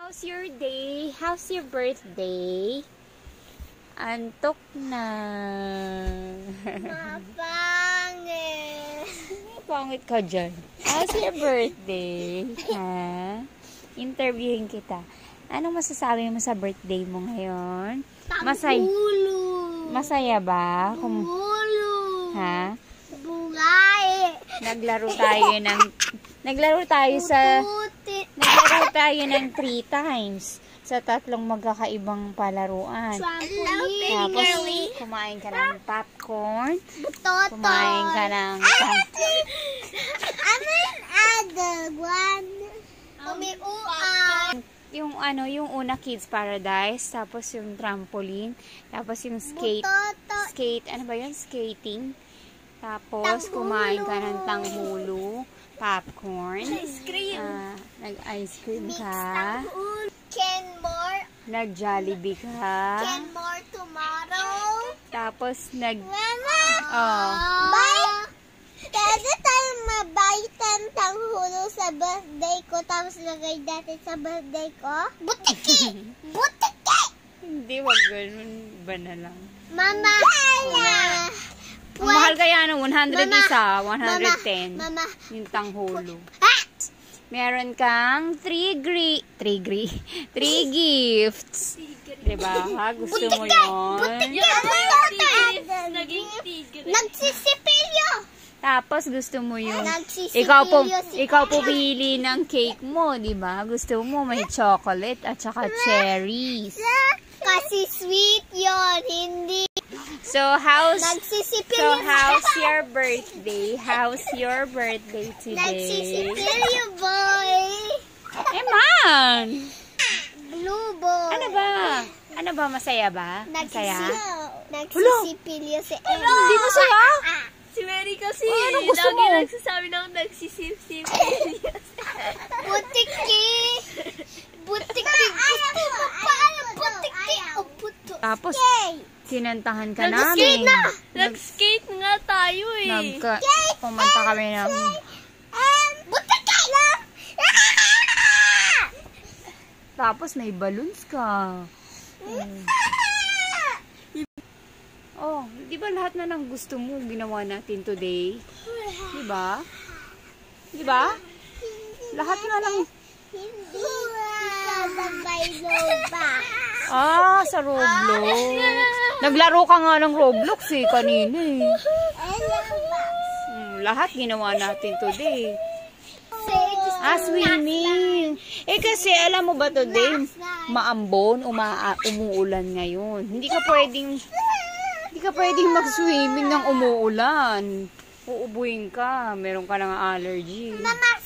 How's your day? How's your birthday? Antok na. Mapangit. Pangit ka dyan. How's your birthday? Ha? Interviewin kita. Anong masasabi mo sa birthday mo ngayon? Masaya ba? Ha? Bugay. Naglaro tayo ng 3 times sa 3 magkakaibang palaruan. Tapos kumain ka ng popcorn. Kumain ka ng yung una Kids Paradise, tapos yung trampoline, tapos yung skating. Tapos kumain ka ng tanghulo, popcorn. Nag-ice cream ka. Nag-Jollibee ka. Tapos Pwede tayo mabaitan tanghulo sa birthday ko, tapos lagay natin sa birthday ko? Butiki! Hindi, wag ganun. Ba na lang. Mama! Mahal kaya ng 100 isa, 110. Mama! Yung tanghulo. Meron kang 3 gifts. Diba? Gusto mo yun? Nagsisipilyo! Tapos gusto mo yung ikaw pumili ng cake mo, di ba? Gusto mo may chocolate at saka cherries. Kasi sweet yon, hindi. So how's your birthday? How's your birthday today? Nagsisipilyo, boy. Man! Blue boy. Ano ba? Masaya ba? Masaya? Nagsisipilyo si Emma. Hindi masaya? Si Mary kasi, ano gusto mo? lagi nagsasabi ng nagsisip-sip. Butiki. Tapos, kinantahan ka namin. Nag-skate nga tayo eh. Pumunta kami ng... Butiki! Tapos, may balloons ka. Oh, di ba lahat na ng gusto mo ginawa natin today? Di ba? Di ba? Lahat na lang. Hindi ba? Sa Roblox. Naglaro ka nga ng Roblox kanina eh. Lahat ginawa natin today. Swimming. Kasi alam mo ba today, maambon, umuulan ngayon. Hindi ka pwedeng mag-swimming ng umuulan. Uubuin ka. Meron ka ng allergy. Mama,